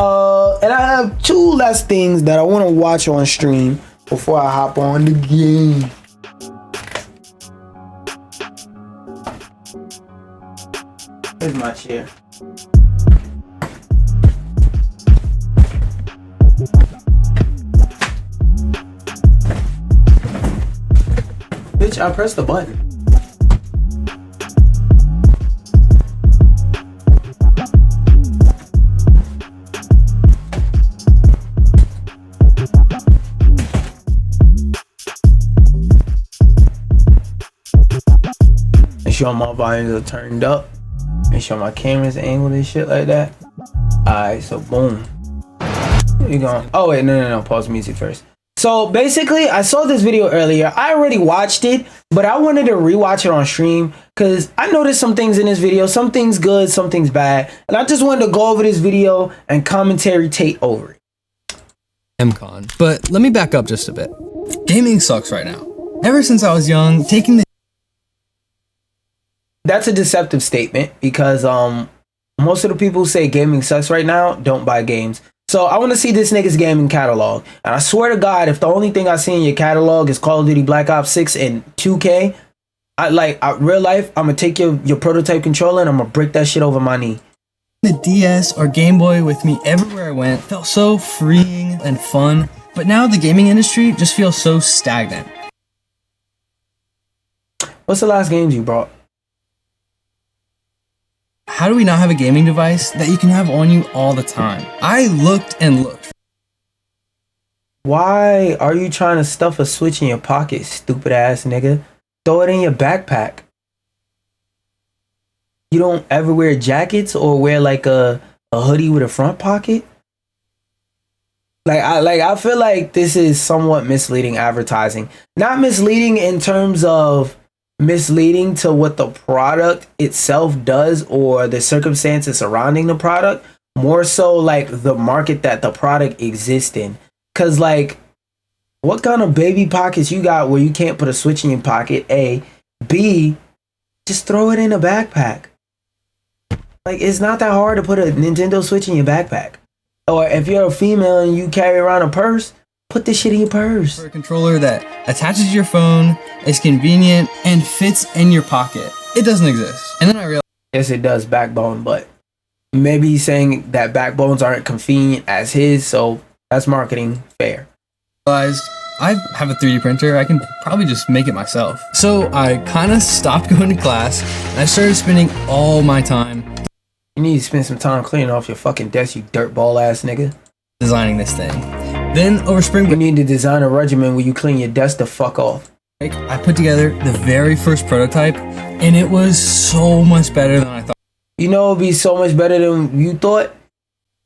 And I have 2 last things that I want to watch on stream before I hop on the game. Here's my chair. Bitch, I pressed the button. Make sure my volumes are turned up. Make sure my camera's angled and shit like that. Alright, so boom. You going? Oh wait, no. Pause music first. So basically, I saw this video earlier. I already watched it, but I wanted to rewatch it on stream because I noticed some things in this video. Some things good, some things bad. And I just wanted to go over this video and commentate over it. MCom. But let me back up just a bit. Gaming sucks right now. Ever since I was young, That's a deceptive statement because most of the people who say gaming sucks right now don't buy games. So I want to see this nigga's gaming catalog. And I swear to God, if the only thing I see in your catalog is Call of Duty Black Ops 6 and 2K, real life, I'm going to take your prototype controller and I'm going to break that shit over my knee. The DS or Game Boy with me everywhere I went felt so freeing and fun. But now the gaming industry just feels so stagnant. What's the last games you brought? How do we not have a gaming device that you can have on you all the time? I looked and looked. Why are you trying to stuff a Switch in your pocket, stupid ass nigga? Throw it in your backpack. You don't ever wear jackets or wear like a hoodie with a front pocket? I feel like this is somewhat misleading advertising. Not misleading in terms of misleading to what the product itself does or the circumstances surrounding the product, more so like the market that the product exists in. Cause like, what kind of baby pockets you got where you can't put a Switch in your pocket? A. B, just throw it in a backpack. Like, it's not that hard to put a Nintendo Switch in your backpack. Or if you're a female and you carry around a purse, put this shit in your purse. For a controller that attaches to your phone, is convenient, and fits in your pocket. It doesn't exist. And then I realized... Yes, it does, Backbone, but maybe he's saying that Backbones aren't convenient as his, so that's marketing fair. I have a 3D printer. I can probably just make it myself. So I kind of stopped going to class, and I started spending all my time... You need to spend some time cleaning off your fucking desk, you dirtball ass nigga. ...designing this thing. Then over spring break, you need to design a regimen where you clean your desk the fuck off. I put together the very first prototype, and it was so much better than I thought. You know it would be so much better than you thought?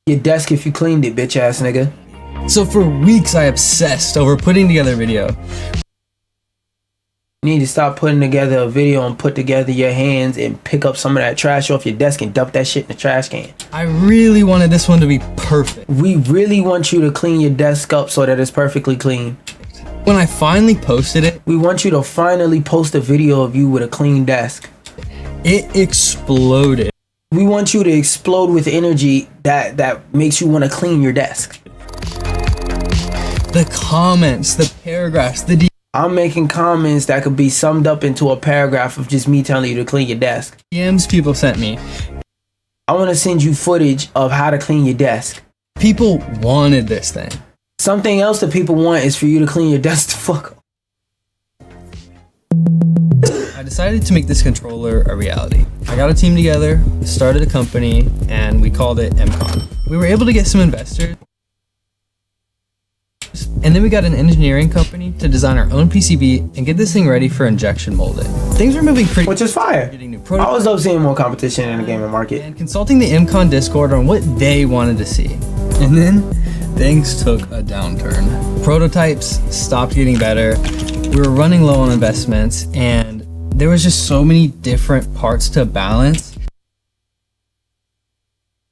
Your desk if you cleaned it, bitch ass nigga. So for weeks I obsessed over putting together a video. You need to stop putting together a video and put together your hands and pick up some of that trash off your desk and dump that shit in the trash can. I really wanted this one to be perfect. We really want you to clean your desk up so that it's perfectly clean. When I finally posted it, we want you to finally post a video of you with a clean desk. It exploded. We want you to explode with energy that makes you want to clean your desk. The comments, the paragraphs, I'm making comments that could be summed up into a paragraph of just me telling you to clean your desk. DMs people sent me. I want to send you footage of how to clean your desk. People wanted this thing. Something else that people want is for you to clean your desk the fuck up. I decided to make this controller a reality. I got a team together, started a company, and we called it MCom. We were able to get some investors. And then we got an engineering company to design our own PCB and get this thing ready for injection molding. Things were moving pretty... Which is fire. I always love seeing more competition in the gaming market. And consulting the MCom Discord on what they wanted to see. And then things took a downturn. Prototypes stopped getting better. We were running low on investments and there was just so many different parts to balance.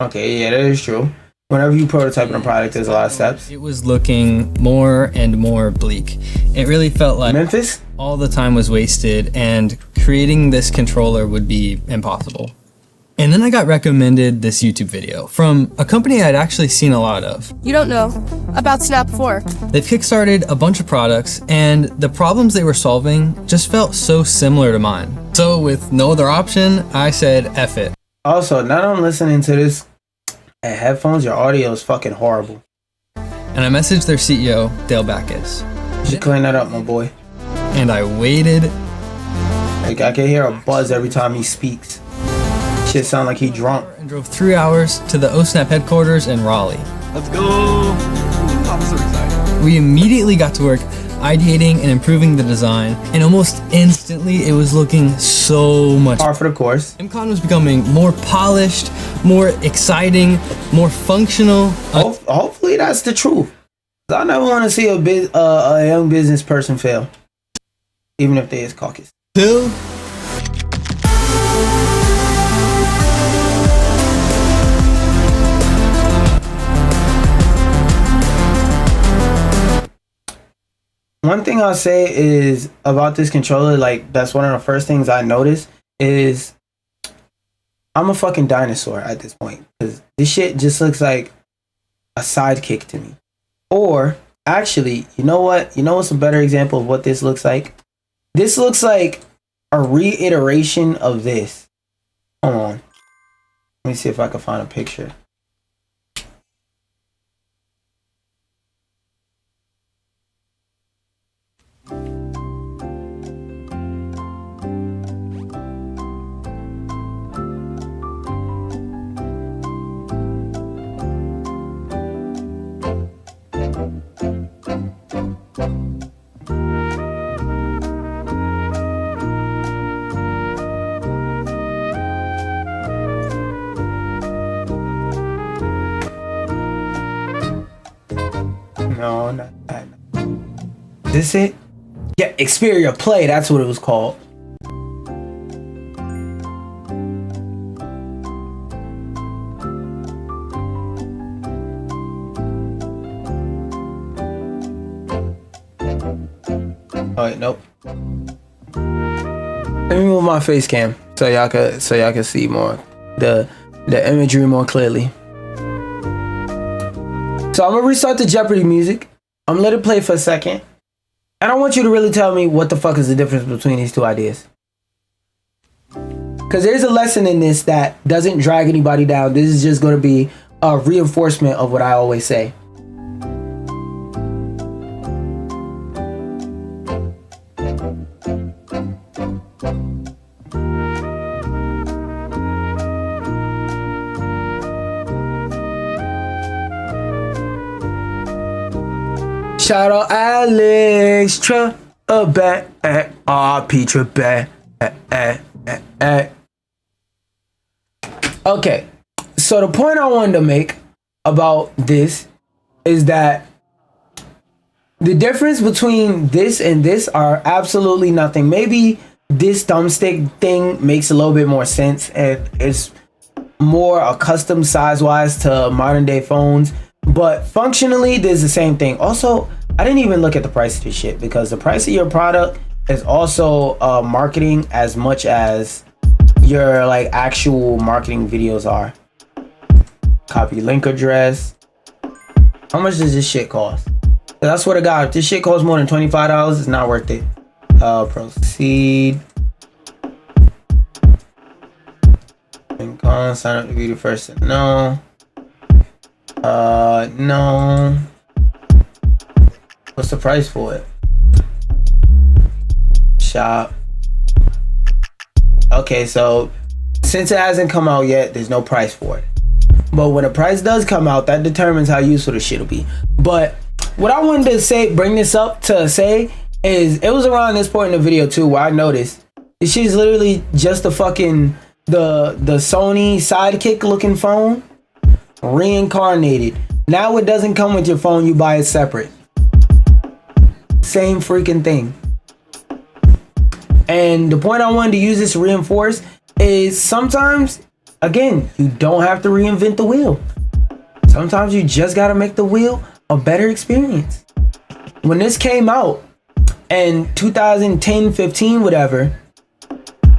Okay, yeah, that is true. Whenever you prototype a product, there's a lot of steps. It was looking more and more bleak. It really felt like Memphis? All the time was wasted and creating this controller would be impossible. And then I got recommended this YouTube video from a company I'd actually seen a lot of. You don't know about Snap 4. They've kickstarted a bunch of products, and the problems they were solving just felt so similar to mine. So with no other option, I said F it. Also, now that I'm listening to this at headphones, your audio is fucking horrible. And I messaged their CEO, Dale Backus. You should clean that up, my boy. And I waited. Like, I can hear a buzz every time he speaks. Shit sound like he drunk. And drove 3 hours to the OSNAP headquarters in Raleigh. Let's go! I'm so excited. We immediately got to work ideating and improving the design, and almost instantly it was looking so much par for the course. MCom was becoming more polished, more exciting, more functional. Hopefully that's the truth. I never want to see a young business person fail, even if they is caucus. Till one thing I'll say is about this controller, like, that's one of the first things I noticed is I'm a fucking dinosaur at this point, because this shit just looks like a sidekick to me. Or actually, you know what? You know what's a better example of what this looks like? This looks like a reiteration of this. Hold on. Let me see if I can find a picture. No, not that. Is this it? Yeah, Xperia Play, that's what it was called. Oh wait, nope. Let me move my face cam so y'all can see more the imagery more clearly. So I'm gonna restart the Jeopardy music. I'm gonna let it play for a second. And I want you to really tell me what the fuck is the difference between these two ideas. Because there's a lesson in this that doesn't drag anybody down. This is just gonna be a reinforcement of what I always say. Shout out Alex Trebek, RP Trebek. Okay, so the point I wanted to make about this is that the difference between this and this are absolutely nothing. Maybe this thumbstick thing makes a little bit more sense and it's more accustomed size-wise to modern day phones, but functionally there's the same thing. Also, I didn't even look at the price of this shit because the price of your product is also marketing as much as your like actual marketing videos are. Copy link address. How much does this shit cost? I swear to God, if this shit costs more than $25, it's not worth it. Proceed. MCom, sign up to be the first to know. No. What's the price for it? Shop. Okay, so since it hasn't come out yet, there's no price for it. But when a price does come out, that determines how useful the shit will be. But what I wanted to say, bring this up to say, is it was around this point in the video too where I noticed this shit is literally just the fucking the Sony sidekick looking phone reincarnated. Now it doesn't come with your phone, you buy it separate. Same freaking thing. And the point I wanted to use this to reinforce is sometimes, again, you don't have to reinvent the wheel. Sometimes you just gotta make the wheel a better experience. When this came out in 2010, 15, whatever,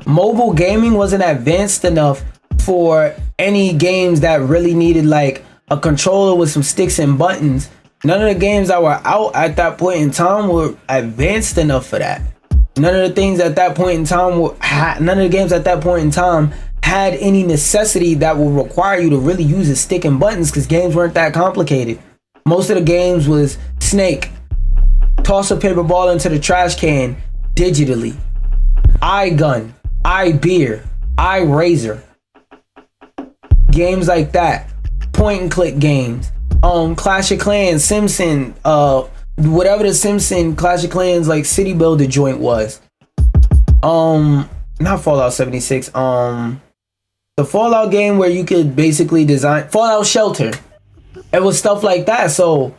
mobile gaming wasn't advanced enough for any games that really needed like a controller with some sticks and buttons. None of the games that were out at that point in time were advanced enough for that. None of the things at that point in time none of the games at that point in time had any necessity that would require you to really use a stick and buttons, because games weren't that complicated. Most of the games was Snake, toss a paper ball into the trash can digitally, I gun, I beer, I razor, games like that, point and click games, Clash of Clans, Simpson, whatever the Simpson Clash of Clans like city builder joint was, not Fallout 76, the Fallout game where you could basically design Fallout Shelter. It was stuff like that. So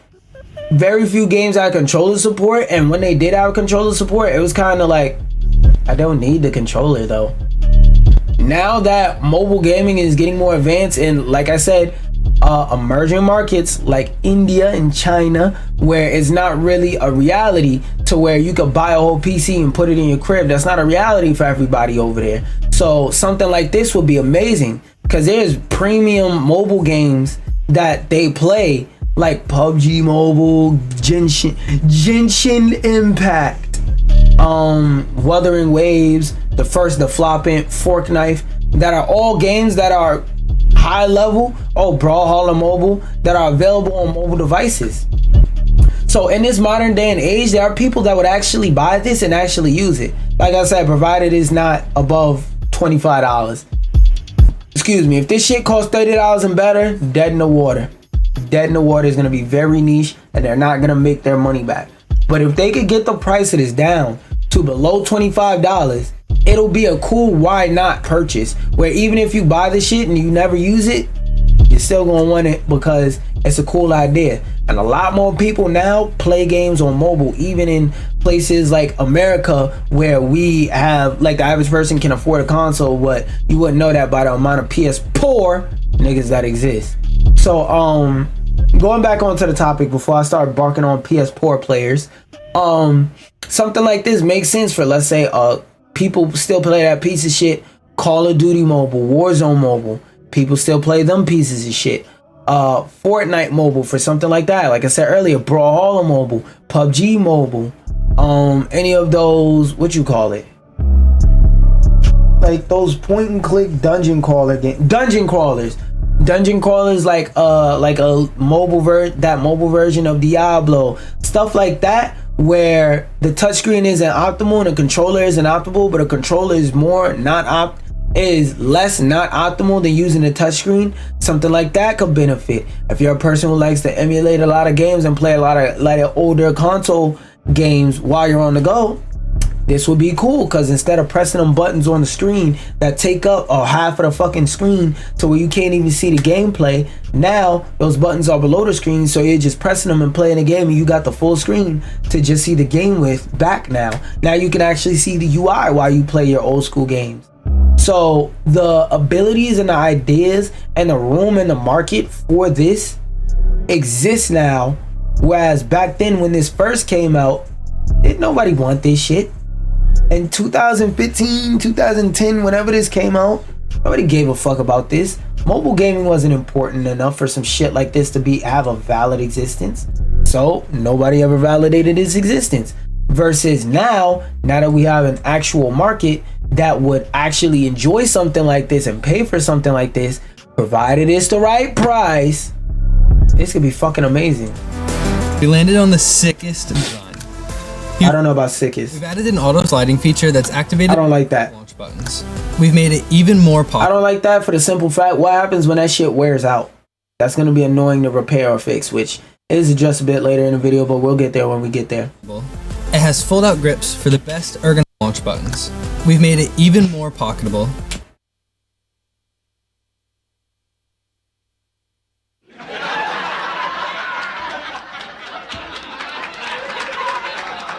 very few games had controller support, and when they did have controller support, it was kind of like, I don't need the controller though. Now that mobile gaming is getting more advanced, and like I said, emerging markets like India and China, where it's not really a reality to where you could buy a whole PC and put it in your crib. That's not a reality for everybody over there. So something like this would be amazing, because there's premium mobile games that they play, like PUBG Mobile, Genshin Impact, Wuthering Waves, the Flopping, Fork Knife, that are all games that are high level, Brawlhalla Mobile, that are available on mobile devices. So in this modern day and age, there are people that would actually buy this and actually use it. Like I said, provided it's not above $25. Excuse me, if this shit costs $30 and better, dead in the water. Dead in the water is gonna be very niche, and they're not gonna make their money back. But if they could get the price of this down to below $25, it'll be a cool why not purchase, where even if you buy the shit and you never use it, you're still gonna want it because it's a cool idea. And a lot more people now play games on mobile, even in places like America, where we have, like, the average person can afford a console, but you wouldn't know that by the amount of PS4 niggas that exist. So going back onto the topic before I start barking on PS4 players, something like this makes sense for, let's say, people still play that piece of shit Call of Duty Mobile, Warzone Mobile. People still play them pieces of shit. Fortnite Mobile for something like that. Like I said earlier, Brawlhalla Mobile, PUBG Mobile, any of those, what you call it? Like those point and click dungeon crawlers, like a mobile mobile version of Diablo, stuff like that, where the touchscreen isn't optimal and the controller isn't optimal, but a controller is less not optimal than using a touchscreen. Something like that could benefit. If you're a person who likes to emulate a lot of games and play a lot of older console games while you're on the go, this would be cool, because instead of pressing them buttons on the screen that take up half of the fucking screen to where you can't even see the gameplay, now those buttons are below the screen, so you're just pressing them and playing the game, and you got the full screen to just see the game with back now. Now you can actually see the UI while you play your old school games. So the abilities and the ideas and the room in the market for this exists now, whereas back then when this first came out, didn't nobody want this shit. In 2015, 2010, whenever this came out, nobody gave a fuck about this. Mobile gaming wasn't important enough for some shit like this to have a valid existence. So nobody ever validated its existence. Versus now that we have an actual market that would actually enjoy something like this and pay for something like this, provided it's the right price, this could be fucking amazing. We landed on the sickest design. I don't know about sickest. We've added an auto sliding feature that's activated. I don't like that. Launch buttons. We've made it even more popular. I don't like that for the simple fact, what happens when that shit wears out? That's going to be annoying to repair or fix, which is addressed a bit later in the video, but we'll get there when we get there. It has fold-out grips for the best ergonomic launch buttons. We've made it even more pocketable.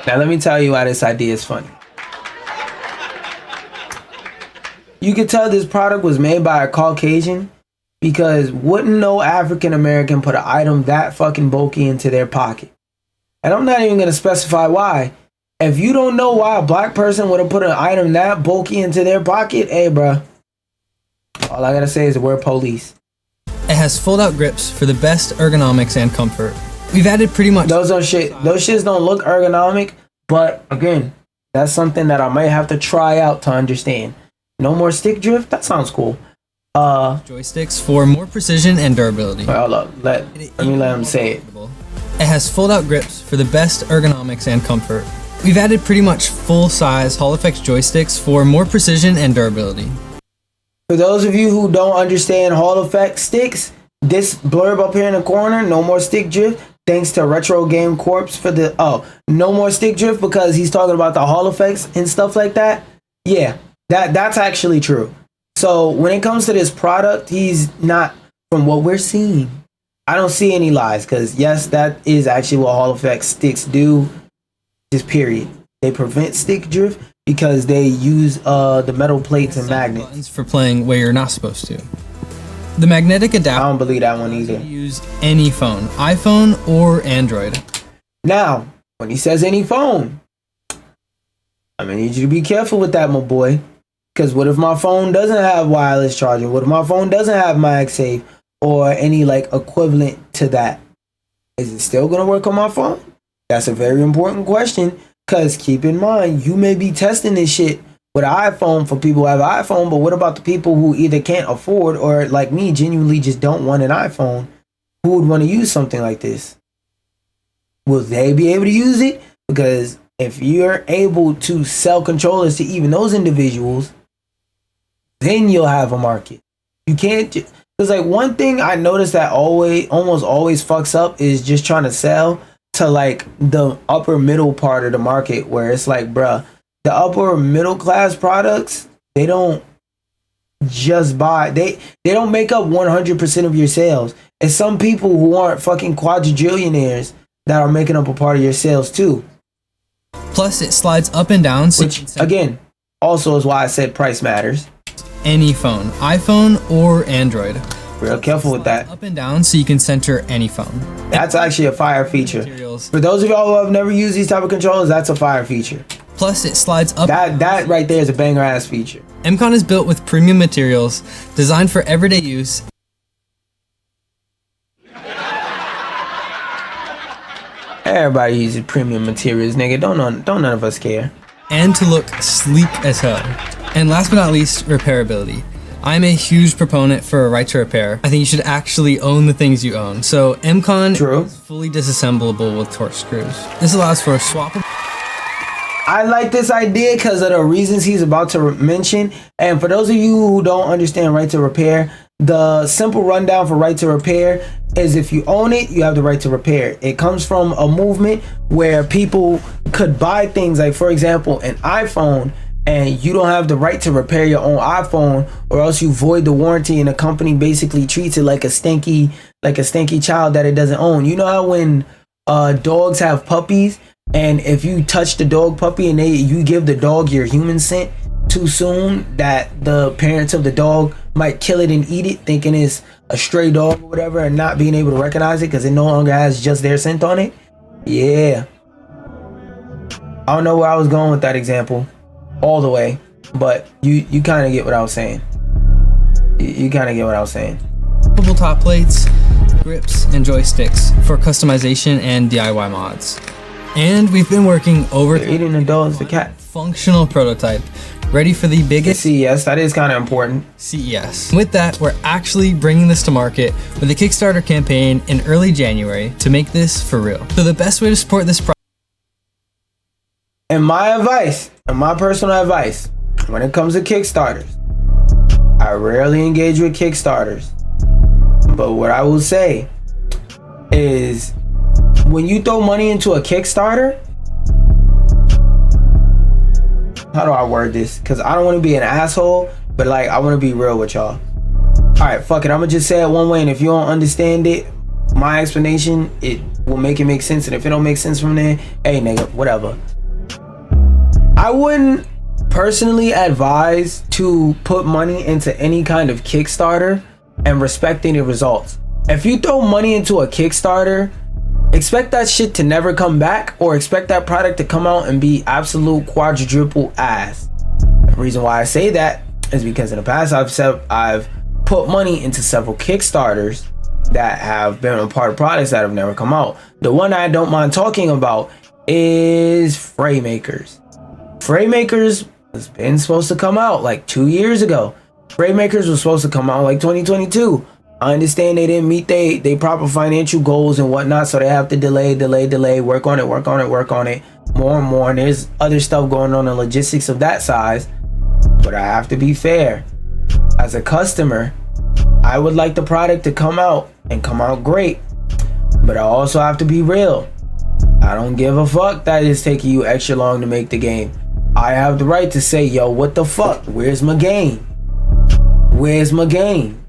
Now let me tell you why this idea is funny. You could tell this product was made by a Caucasian, because wouldn't no African American put an item that fucking bulky into their pocket? And I'm not even going to specify why. If you don't know why a black person would have put an item that bulky into their pocket, hey bruh, All I gotta say is the word police. It has fold-out grips for the best ergonomics and comfort. We've added pretty much... Those shits don't look ergonomic, but again, that's something that I might have to try out to understand. No more stick drift? That sounds cool. Joysticks for more precision and durability. Hold up. Let me let him say it. It has fold-out grips for the best ergonomics and comfort. We've added pretty much full-size Hall Effects joysticks for more precision and durability. For those of you who don't understand Hall Effect sticks, this blurb up here in the corner, no more stick drift, thanks to Retro Game Corps for the, no more stick drift, because he's talking about the Hall Effects and stuff like that. Yeah, that's actually true. So when it comes to this product, he's not, from what we're seeing, I don't see any lies, because yes, that is actually what Hall Effects sticks do, just period. They prevent stick drift because they use the metal plates and magnets. Buttons for playing where you're not supposed to. The magnetic adapter. I don't believe that one either. Use any phone, iPhone or Android. Now, when he says any phone, I'm gonna need you to be careful with that, my boy. Because what if my phone doesn't have wireless charger? What if my phone doesn't have MagSafe or any like equivalent to that? Is it still gonna work on my phone? That's a very important question. Because keep in mind, you may be testing this shit with an iPhone for people who have an iPhone, but what about the people who either can't afford or, like me, genuinely just don't want an iPhone? Who would want to use something like this? Will they be able to use it? Because if you're able to sell controllers to even those individuals, then you'll have a market. You can't just... Because, like, one thing I noticed that almost always fucks up is just trying to sell to like the upper middle part of the market, where it's like, bruh, the upper middle class products, they don't just buy, they don't make up 100% of your sales. It's some people who aren't fucking quadrillionaires that are making up a part of your sales too. Plus it slides up and down, so which again also is why I said price matters. Any phone, iPhone or Android. Real careful with that. Up and down so you can center any phone. That's actually a fire feature. For those of y'all who have never used these type of controllers, that's a fire feature. Plus it slides up. That right there is a banger ass feature. MCom is built with premium materials designed for everyday use. Everybody uses premium materials, nigga. Don't none of us care. And to look sleek as hell. And last but not least, repairability. I'm a huge proponent for a right to repair. I think you should actually own the things you own. So MCom is fully disassemblable with torque screws. This allows for a swappable. I like this idea because of the reasons he's about to mention. And for those of you who don't understand right to repair, the simple rundown for right to repair is if you own it, you have the right to repair. It comes from a movement where people could buy things like, for example, an iPhone, and you don't have the right to repair your own iPhone, or else you void the warranty, and the company basically treats it like a stinky child that it doesn't own. You know how when dogs have puppies, and if you touch the dog puppy and you give the dog your human scent too soon, that the parents of the dog might kill it and eat it, thinking it's a stray dog or whatever, and not being able to recognize it because it no longer has just their scent on it. Yeah, I don't know where I was going with that example all the way, but you kind of get what I was saying. You kind of get what I was saying. Swappable top plates, grips, and joysticks for customization and DIY mods. And we've been working over eating the dog is the cat. Functional prototype, ready for the biggest CES. That is kind of important. CES. With that, we're actually bringing this to market with a Kickstarter campaign in early January to make this for real. So the best way to support this project, and my personal advice, when it comes to Kickstarters, I rarely engage with Kickstarters. But what I will say is, when you throw money into a Kickstarter, how do I word this? Because I don't want to be an asshole, but like, I want to be real with y'all. Alright, fuck it. I'm going to just say it one way, and if you don't understand it, my explanation, it will make it make sense. And if it don't make sense from there, hey nigga, whatever. I wouldn't personally advise to put money into any kind of Kickstarter and respect any results. If you throw money into a Kickstarter, expect that shit to never come back, or expect that product to come out and be absolute quadruple ass. The reason why I say that is because in the past I've put money into several Kickstarters that have been a part of products that have never come out. The one I don't mind talking about is Framemakers. Framemakers has been supposed to come out like 2 years ago. Framemakers was supposed to come out like 2022. I understand they didn't meet they proper financial goals and whatnot, so they have to delay, work on it more and more. And there's other stuff going on in logistics of that size. But I have to be fair. As a customer, I would like the product to come out and come out great. But I also have to be real. I don't give a fuck that it's taking you extra long to make the game. I have the right to say, yo, what the fuck? Where's my game? Where's my game?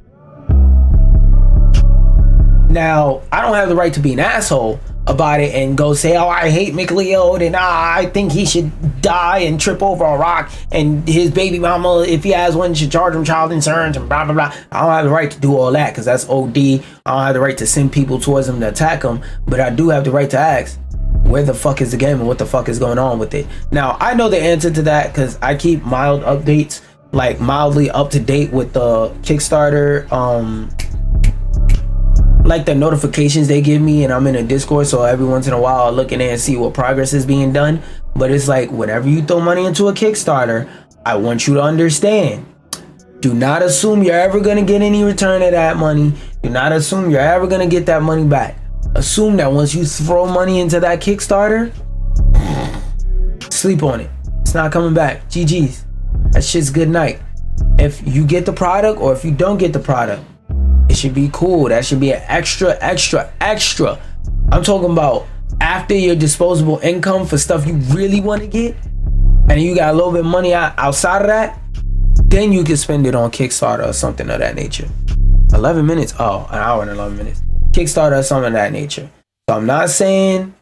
Now, I don't have the right to be an asshole about it and go say, oh, I hate McLeod and I think he should die and trip over a rock and his baby mama, if he has one, should charge him child insurance and blah, blah, blah. I don't have the right to do all that because that's OD. I don't have the right to send people towards him to attack him, but I do have the right to ask, where the fuck is the game and what the fuck is going on with it? Now, I know the answer to that because I keep mild updates, like mildly up to date with the Kickstarter, like the notifications they give me, and I'm in a Discord, so every once in a while I look in there and see what progress is being done. But it's like, whenever you throw money into a Kickstarter, I want you to understand, do not assume you're ever going to get any return of that money. Do not assume you're ever going to get that money back. Assume that once you throw money into that Kickstarter, sleep on it. It's not coming back. GG's. That shit's good night. If you get the product or if you don't get the product, it should be cool. That should be an extra. I'm talking about after your disposable income for stuff you really want to get, and you got a little bit of money outside of that, then you can spend it on Kickstarter or something of that nature. 11 minutes? Oh, an hour and 11 minutes. Kickstarter or something of that nature. So I'm not saying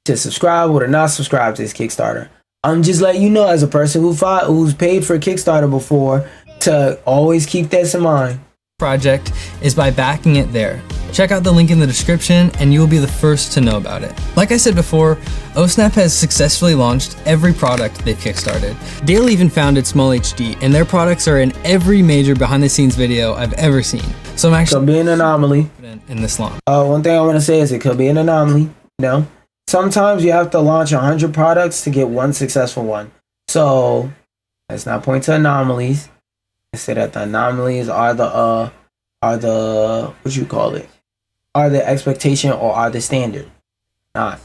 to subscribe or to not subscribe to this Kickstarter. I'm just letting you know, as a person who's paid for Kickstarter before, to always keep this in mind. Project is by backing it there. Check out the link in the description and you will be the first to know about it. Like I said before, OSnap has successfully launched every product they've kickstarted. Dale even founded Small HD, and their products are in every major behind the scenes video I've ever seen. So I'm actually could be an anomaly in this launch. One thing I want to say is it could be an anomaly. Sometimes you have to launch 100 products to get one successful one. So let's not point to anomalies. I say that the anomalies are the what you call it? Are the expectation or are the standard? Not.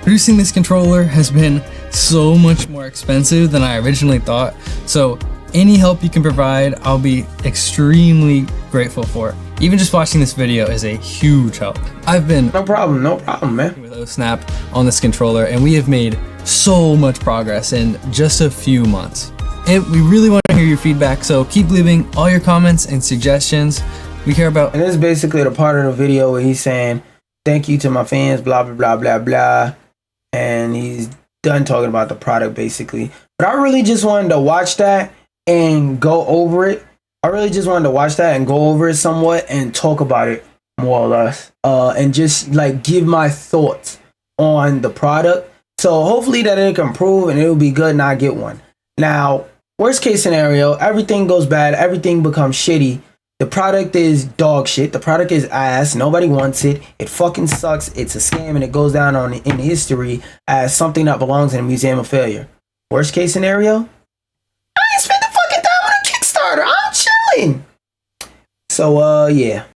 Producing this controller has been so much more expensive than I originally thought. So any help you can provide, I'll be extremely grateful for. Even just watching this video is a huge help. I've been no problem, man. With OSnap on this controller, and we have made so much progress in just a few months. And we really want to hear your feedback, so keep leaving all your comments and suggestions. We care about. And this is basically the part of the video where he's saying, thank you to my fans, blah, blah, blah, blah, blah. And he's done talking about the product, basically. But I really just wanted to watch that and go over it. Somewhat and talk about it more or less. And just like give my thoughts on the product. So hopefully that it can improve and it'll be good and I get one. Now, worst case scenario, everything goes bad, everything becomes shitty. The product is dog shit. The product is ass. Nobody wants it. It fucking sucks. It's a scam and it goes down in history as something that belongs in a museum of failure. Worst case scenario, I ain't spend the fucking time on a Kickstarter. I'm chilling. So, yeah.